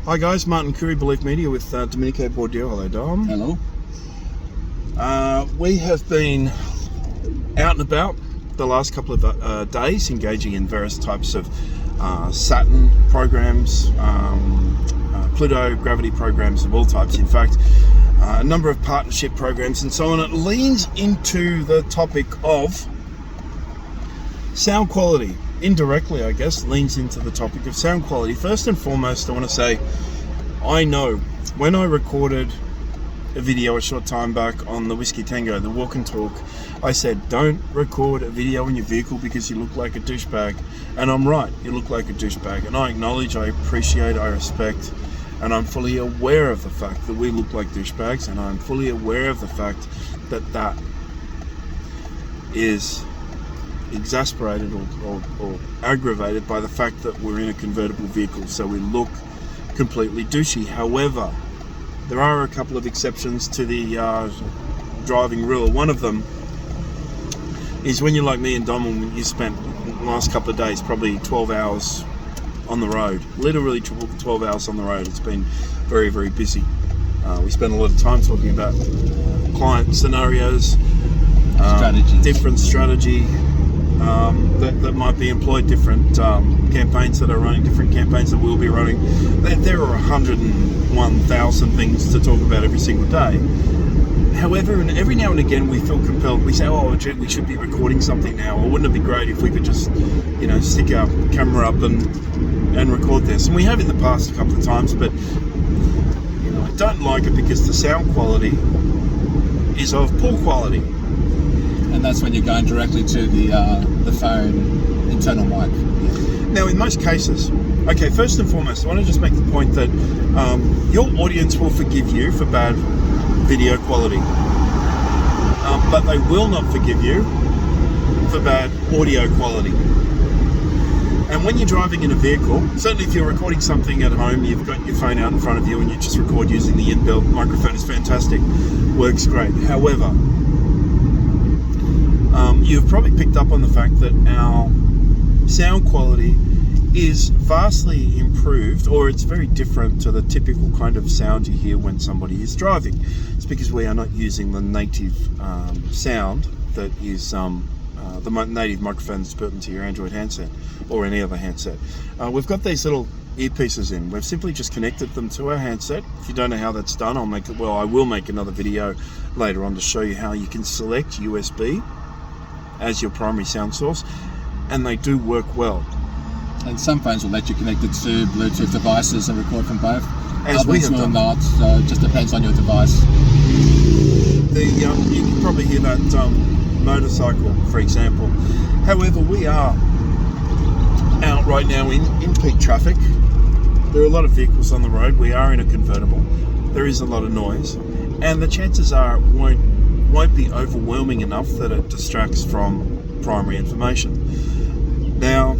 Hi guys, Martin Curry, Belief Media with Domenico Bordeaux. Hello Dom. Hello. We have been out and about the last couple of days engaging in various types of Saturn programs, Pluto gravity programs of all types. In fact, a number of partnership programs and so on. It leans into the topic of sound quality. Indirectly, I guess, leans into the topic of sound quality. First and foremost, I want to say, I know when I recorded a video a short time back on the Whiskey Tango, the walk and talk, I said, don't record a video in your vehicle because you look like a douchebag. And I'm right, you look like a douchebag. And I acknowledge, I appreciate, I respect, and I'm fully aware of the fact that we look like douchebags, and I'm fully aware of the fact that that is exasperated or aggravated by the fact that we're in a convertible vehicle, so we look completely douchey. However, there are a couple of exceptions to the driving rule. One of them is when you're like me and Dom, and you spent the last couple of days probably 12 hours on the road, literally 12 hours on the road. It's been very, very busy. We spent a lot of time talking about client scenarios, different strategy that might be employed, different campaigns that are running, different campaigns that we'll be running. There are 101,000 things to talk about every single day. However, and every now and again we feel compelled. We say, oh, we should be recording something now, or wouldn't it be great if we could just, stick our camera up and record this? And we have in the past a couple of times, but I don't like it because the sound quality is of poor quality. And that's when you're going directly to the phone internal mic. Now, in most cases, okay, first and foremost, I want to just make the point that your audience will forgive you for bad video quality, but they will not forgive you for bad audio quality. And when you're driving in a vehicle, certainly if you're recording something at home, you've got your phone out in front of you and you just record using the inbuilt microphone, is fantastic, works great. However, you've probably picked up on the fact that our sound quality is vastly improved, or it's very different to the typical kind of sound you hear when somebody is driving. It's because we are not using the native sound that is the native microphone that's built into your Android handset or any other handset. We've got these little earpieces in. We've simply just connected them to our handset. If you don't know how that's done, I will make another video later on to show you how you can select USB as your primary sound source, and they do work well. And some phones will let you connect it to Bluetooth devices and record from both. As we have will done. not, so it just depends on your device. You can probably hear that motorcycle, for example. However, we are out right now in peak traffic. There are a lot of vehicles on the road. We are in a convertible. There is a lot of noise, and the chances are it won't be overwhelming enough that it distracts from primary information. Now,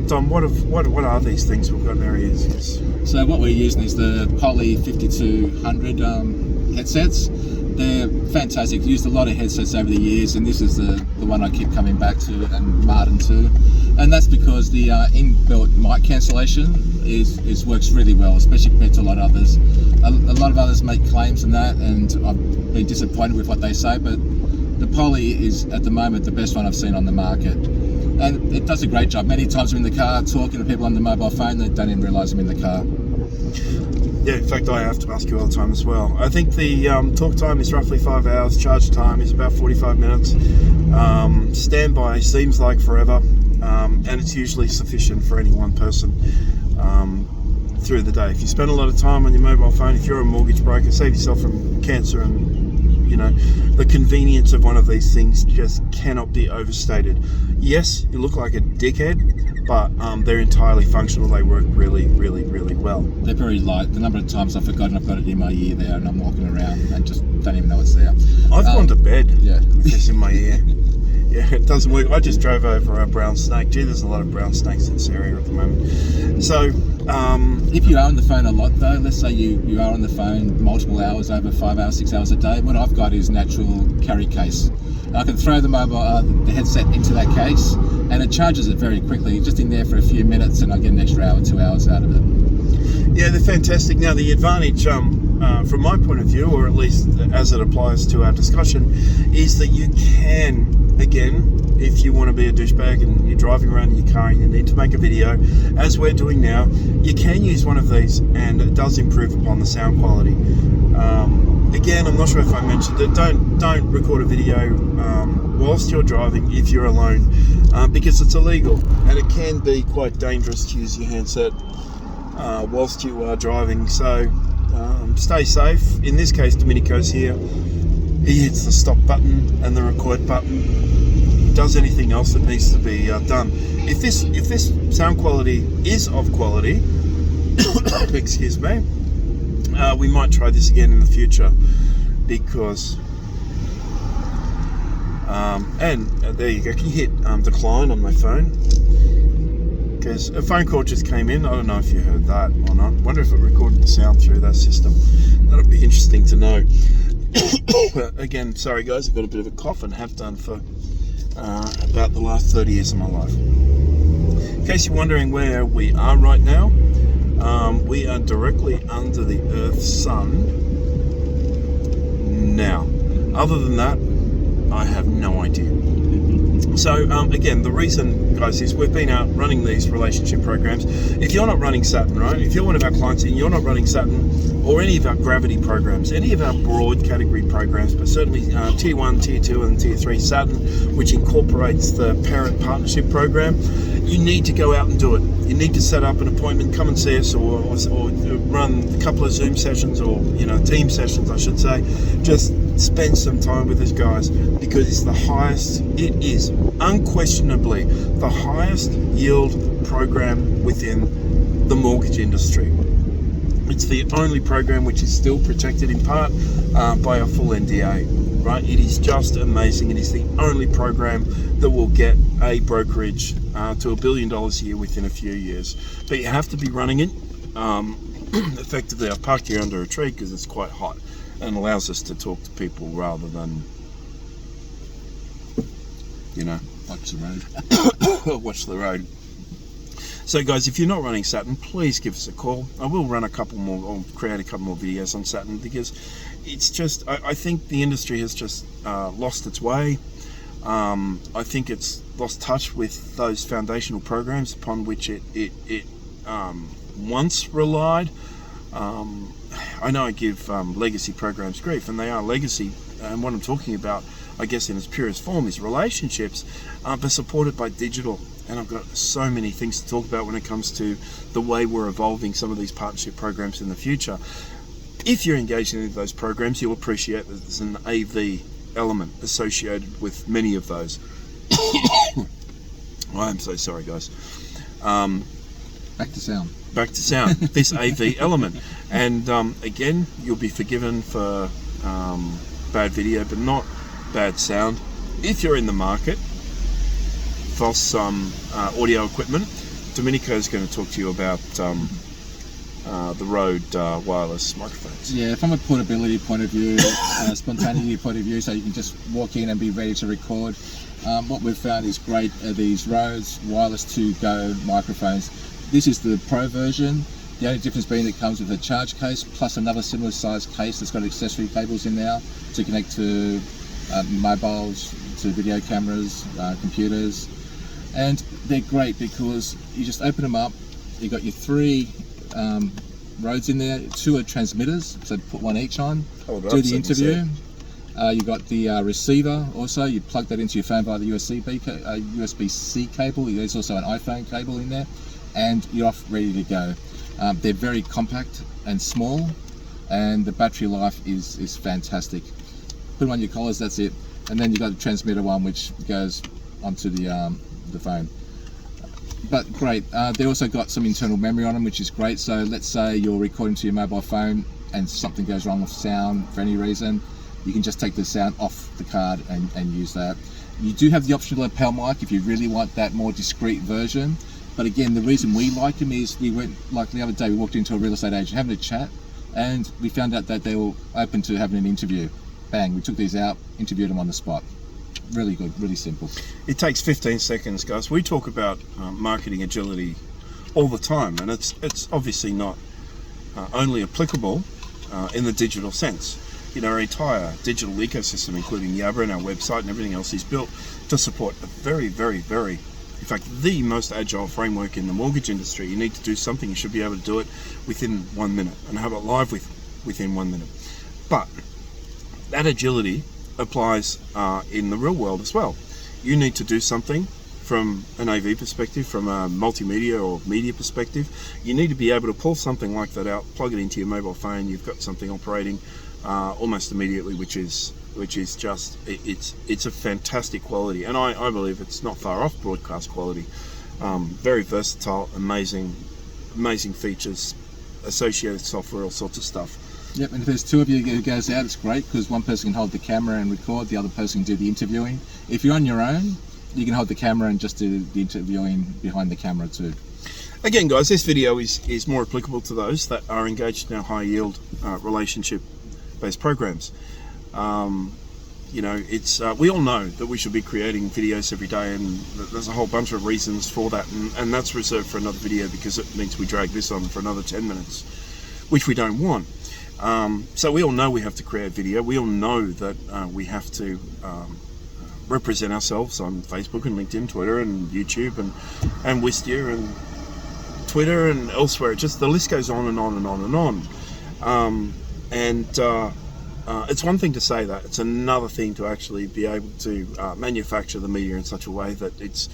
Dom, what are these things we've got in our ears? So what we're using is the Poly 5200 headsets. They're fantastic. Used a lot of headsets over the years, and this is the one I keep coming back to, and Martin too. And that's because the inbuilt mic cancellation works really well, especially compared to a lot of others. A lot of others make claims on that, and I've been disappointed with what they say, but the Poly is at the moment the best one I've seen on the market. And it does a great job. Many times I'm in the car talking to people on the mobile phone, they don't even realise I'm in the car. Yeah, in fact, I have to ask you all the time as well. I think the talk time is roughly 5 hours, charge time is about 45 minutes. Standby seems like forever, and it's usually sufficient for any one person through the day. If you spend a lot of time on your mobile phone, if you're a mortgage broker, save yourself from cancer, and the convenience of one of these things just cannot be overstated. Yes, you look like a dickhead, but they're entirely functional. They work really, really, really well. They're very light. The number of times I've forgotten I've got it in my ear there, and I'm walking around and just don't even know it's there. I've gone to bed with this in my ear. Yeah, it doesn't work. I just drove over a brown snake. Gee, there's a lot of brown snakes in this area at the moment. So, if you are on the phone a lot though, let's say you are on the phone multiple hours, over 5 hours, 6 hours a day, what I've got is natural carry case. I can throw the headset into that case, and it charges it very quickly, just in there for a few minutes, and I get an extra hour, 2 hours out of it. Yeah, they're fantastic. Now, the advantage, from my point of view, or at least as it applies to our discussion, is that you can, again, if you want to be a douchebag and you're driving around in your car and you need to make a video, as we're doing now, you can use one of these, and it does improve upon the sound quality. Again, I'm not sure if I mentioned it. Don't record a video whilst you're driving if you're alone, because it's illegal, and it can be quite dangerous to use your handset whilst you are driving. So stay safe. In this case, Domenico's here. He hits the stop button and the record button. Does anything else that needs to be done. If this sound quality is of quality, excuse me, we might try this again in the future, because and there you go. Can you hit decline on my phone? Because a phone call just came in. I don't know if you heard that or not. Wonder if it recorded the sound through that system. That'll be interesting to know. Again, sorry guys, I've got a bit of a cough and have done for about the last 30 years of my life. In case you're wondering where we are right now, we are directly under the Earth's sun now. Other than that, I have no idea. So again, the reason, guys, is we've been out running these relationship programs. If you're not running Saturn, right? If you're one of our clients and you're not running Saturn, or any of our gravity programs, any of our broad category programs, but certainly Tier 1, Tier 2 and Tier 3 Saturn, which incorporates the parent partnership program, you need to go out and do it. You need to set up an appointment, come and see us, or run a couple of Zoom sessions, or team sessions I should say. Just spend some time with us, guys, because it's the highest, it is unquestionably the highest yield program within the mortgage industry. It's the only program which is still protected in part by a full NDA, right? It is just amazing. It is the only program that will get a brokerage to $1 billion a year within a few years. But you have to be running it. Effectively, I've parked here under a tree because it's quite hot and allows us to talk to people rather than, watch the road. watch the road. So guys, if you're not running Saturn, please give us a call. I will run a couple more, or create a couple more videos on Saturn, because it's just, I think the industry has just lost its way. I think it's lost touch with those foundational programs upon which it once relied. I know I give legacy programs grief, and they are legacy, and what I'm talking about, I guess in its purest form, is relationships, but supported by digital. And I've got so many things to talk about when it comes to the way we're evolving some of these partnership programs in the future. If you're engaged in any of those programs, you'll appreciate that there's an AV element associated with many of those. I'm so sorry, guys. Back to sound. Back to sound. This AV element. And again, you'll be forgiven for bad video, but not bad sound. If you're in the market for some audio equipment, Domenico is going to talk to you about the Rode wireless microphones. Yeah, from a portability point of view, spontaneity point of view, so you can just walk in and be ready to record. What we've found is great are these Rode wireless to-go microphones. This is the Pro version. The only difference being it comes with a charge case plus another similar size case that's got accessory cables in there to connect to mobiles, to video cameras, computers. And they're great because you just open them up, you've got your 3 Rodes in there, 2 are transmitters, so put one each on, do the interview. You've got the receiver also, you plug that into your phone via the USB-C cable. There's also an iPhone cable in there, and you're off ready to go. They're very compact and small, and the battery life is fantastic. Put them on your collars, that's it. And then you've got the transmitter one which goes onto the phone. But great, they also got some internal memory on them, which is great. So let's say you're recording to your mobile phone and something goes wrong with sound for any reason, you can just take the sound off the card and use that. You do have the option to lapel mic if you really want that more discreet version. But again, the reason we like them is we went, like the other day, we walked into a real estate agent having a chat, and we found out that they were open to having an interview. Bang, we took these out, interviewed them on the spot. Really good, really simple. It takes 15 seconds, guys. We talk about marketing agility all the time, and it's obviously not only applicable in the digital sense. Our entire digital ecosystem, including Yabra and our website and everything else, is built to support a very, very, very, in fact, the most agile framework in the mortgage industry. You need to do something, you should be able to do it within 1 minute and have it live within 1 minute. But that agility applies in the real world as well. You need to do something from an AV perspective, from a multimedia or media perspective. You need to be able to pull something like that out, plug it into your mobile phone. You've got something operating almost immediately, which is just it's a fantastic quality, and I believe it's not far off broadcast quality. Very versatile, amazing features, associated software, all sorts of stuff. Yep, and if there's two of you who goes out, it's great because one person can hold the camera and record, the other person can do the interviewing. If you're on your own, you can hold the camera and just do the interviewing behind the camera too. Again, guys, this video is more applicable to those that are engaged in our high yield relationship-based programs. It's we all know that we should be creating videos every day, and there's a whole bunch of reasons for that, and that's reserved for another video because it means we drag this on for another 10 minutes, which we don't want. So we all know we have to create video. We all know that we have to represent ourselves on Facebook and LinkedIn, Twitter and YouTube and Wistia and Twitter and elsewhere. Just the list goes on and on and on and on. It's one thing to say that. It's another thing to actually be able to manufacture the media in such a way that it's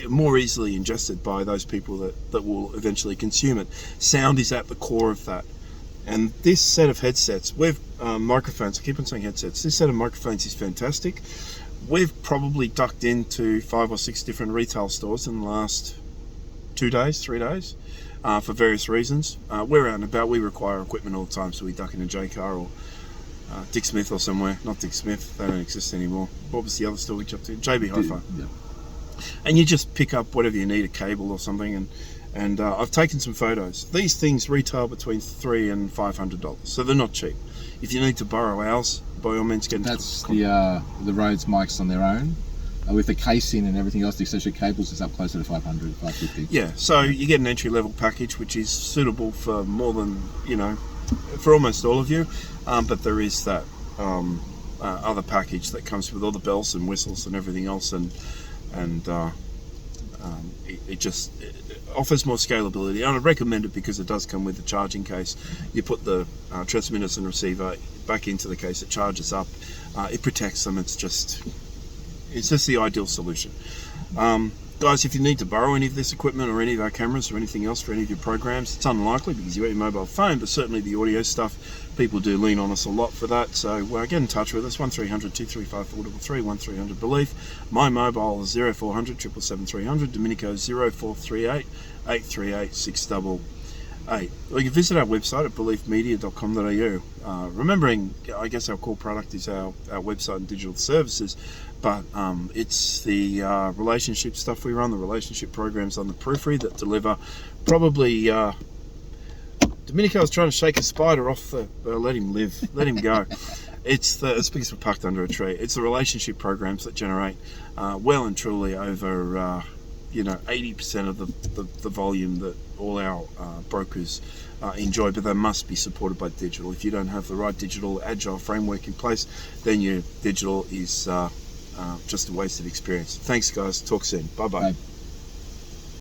more easily ingested by those people that will eventually consume it. Sound is at the core of that. And this set of headsets, we've microphones, I keep on saying headsets, this set of microphones is fantastic. We've probably ducked into 5 or 6 different retail stores in the last 2 days, 3 days, for various reasons. We're out and about, we require equipment all the time, so we duck in a J-Car or Dick Smith or somewhere. Not Dick Smith, they don't exist anymore. What was the other store we jumped to? JB Hi-Fi. Yeah. And you just pick up whatever you need, a cable or something, and I've taken some photos. These things retail between $300 and $500, so they're not cheap. If you need to borrow ours, by all means get into That's the Rhodes mics on their own. With the casing and everything else, the accessory cables is up closer to 500, 550. Yeah, so you get an entry-level package which is suitable for more than, for almost all of you, but there is that other package that comes with all the bells and whistles and everything else, and it just offers more scalability. And I'd recommend it because it does come with a charging case. You put the transmitters and receiver back into the case, it charges up, it protects them. It's just the ideal solution. Guys, if you need to borrow any of this equipment or any of our cameras or anything else for any of your programs, it's unlikely because you have your mobile phone, but certainly the audio stuff, people do lean on us a lot for that. So get in touch with us, 1300 235 433, 1300 Belief. My mobile is 0400 777 300, Domenico 0438 838 688. Or you can visit our website at beliefmedia.com.au. Remembering, I guess our core product is our website and digital services, but it's the relationship stuff we run, the relationship programs on the periphery that deliver probably... Domenico's trying to shake a spider off the... let him live, let him go. It's because we're parked under a tree. It's the relationship programs that generate well and truly over 80% of the volume that all our brokers enjoy, but they must be supported by digital. If you don't have the right digital agile framework in place, then your digital is just a wasted experience. Thanks, guys. Talk soon. Bye-bye. Bye.